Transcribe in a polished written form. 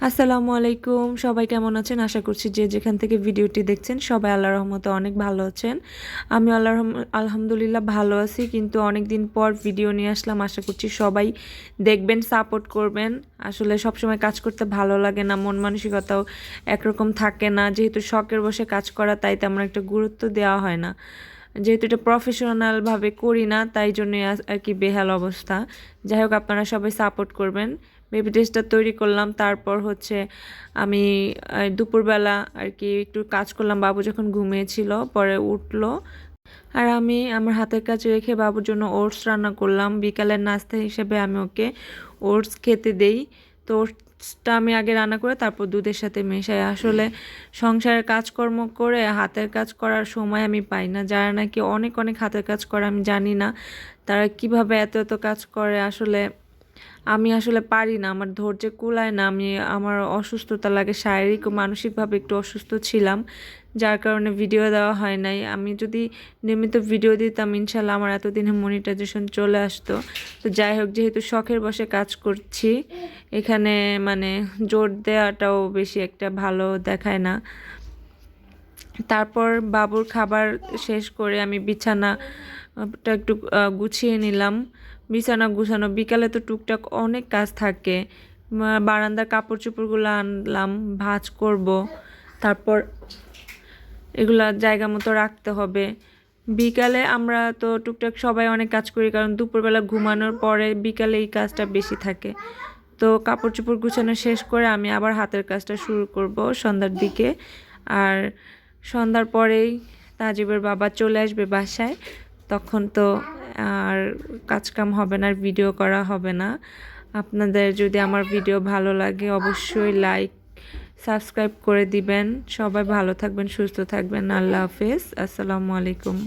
আসসালামু আলাইকুম। সবাই কেমন আছেন? আশা করছি যে যেখান থেকে ভিডিওটি দেখছেন সবাই আল্লাহর রহমতে অনেক ভালো আছেন। আমি আলহামদুলিল্লাহ ভালো আছি, কিন্তু অনেক দিন পর ভিডিও নিয়ে আসলাম। আশা করছি সবাই দেখবেন, সাপোর্ট করবেন। আসলে সবসময় কাজ করতে ভালো লাগে না, মন মানসিকতাও একরকম থাকে না। যেহেতু শখের বসে কাজ করা, তাই তেমন একটা গুরুত্ব দেওয়া হয় না। যেহেতু এটা প্রফেশনালভাবে করি না, তাই জন্যই আর কি বেহাল অবস্থা। যাই হোক, আপনারা সবাই সাপোর্ট করবেন। বেবি ড্রেসটা তৈরি করলাম, তারপর হচ্ছে আমি দুপুরবেলা আর কি একটু কাজ করলাম। বাবু যখন ঘুমিয়েছিল, পরে উঠলো, আর আমি আমার হাতের কাছে রেখে বাবুর জন্য ওটস রান্না করলাম। বিকালের নাস্তা হিসেবে আমি ওকে ওটস খেতে দেই। তো ওটসটা আমি আগে রান্না করে তারপর দুধের সাথে মেশাই। আসলে সংসারের কাজকর্ম করে হাতের কাজ করার সময় আমি পাই না। যারা নাকি অনেক অনেক হাতের কাজ করে, আমি জানি না তারা কিভাবে এত এত কাজ করে। আমি আসলে পারি না, আমার ধৈর্য কুলায় না। আমার অসুস্থতা লাগে, শারীরিক ও মানসিকভাবে একটু অসুস্থ ছিলাম, যার কারণে ভিডিও দেওয়া হয় নাই। আমি যদি নিয়মিত ভিডিও দিতাম, ইনশাল্লাহ আমার এতদিনে মনিটাইজেশন চলে আসতো। তো যাই হোক, যেহেতু শখের বসে কাজ করছি, এখানে মানে জোর দেওয়াটাও বেশি একটা ভালো দেখায় না। তারপর বাবুর খাবার শেষ করে আমি বিছানাটা একটু গুছিয়ে নিলাম। বিছানা গুছানো, বিকালে তো টুকটাক অনেক কাজ থাকে। বারান্দার কাপড় চোপড়গুলো আনলাম, ভাঁজ করব। তারপর এগুলা জায়গা মতো রাখতে হবে। বিকালে আমরা তো টুকটাক সবাই অনেক কাজ করি, কারণ দুপুরবেলা ঘুমানোর পরে বিকালে এই কাজটা বেশি থাকে। তো কাপড় চোপড় গুছানো শেষ করে আমি আবার হাতের কাজটা শুরু করব সন্ধ্যার দিকে। আর সন্ধ্যার পরেই তাজিবের বাবা চলে আসবে বাসায়, তখন তো আর কাজকাম হবে না, আর ভিডিও করা হবে না। আপনাদের যদি আমার ভিডিও ভালো লাগে অবশ্যই লাইক সাবস্ক্রাইব করে দিবেন। সবাই ভালো থাকবেন, সুস্থ থাকবেন। আল্লাহ হাফেজ, আসসালামু আলাইকুম।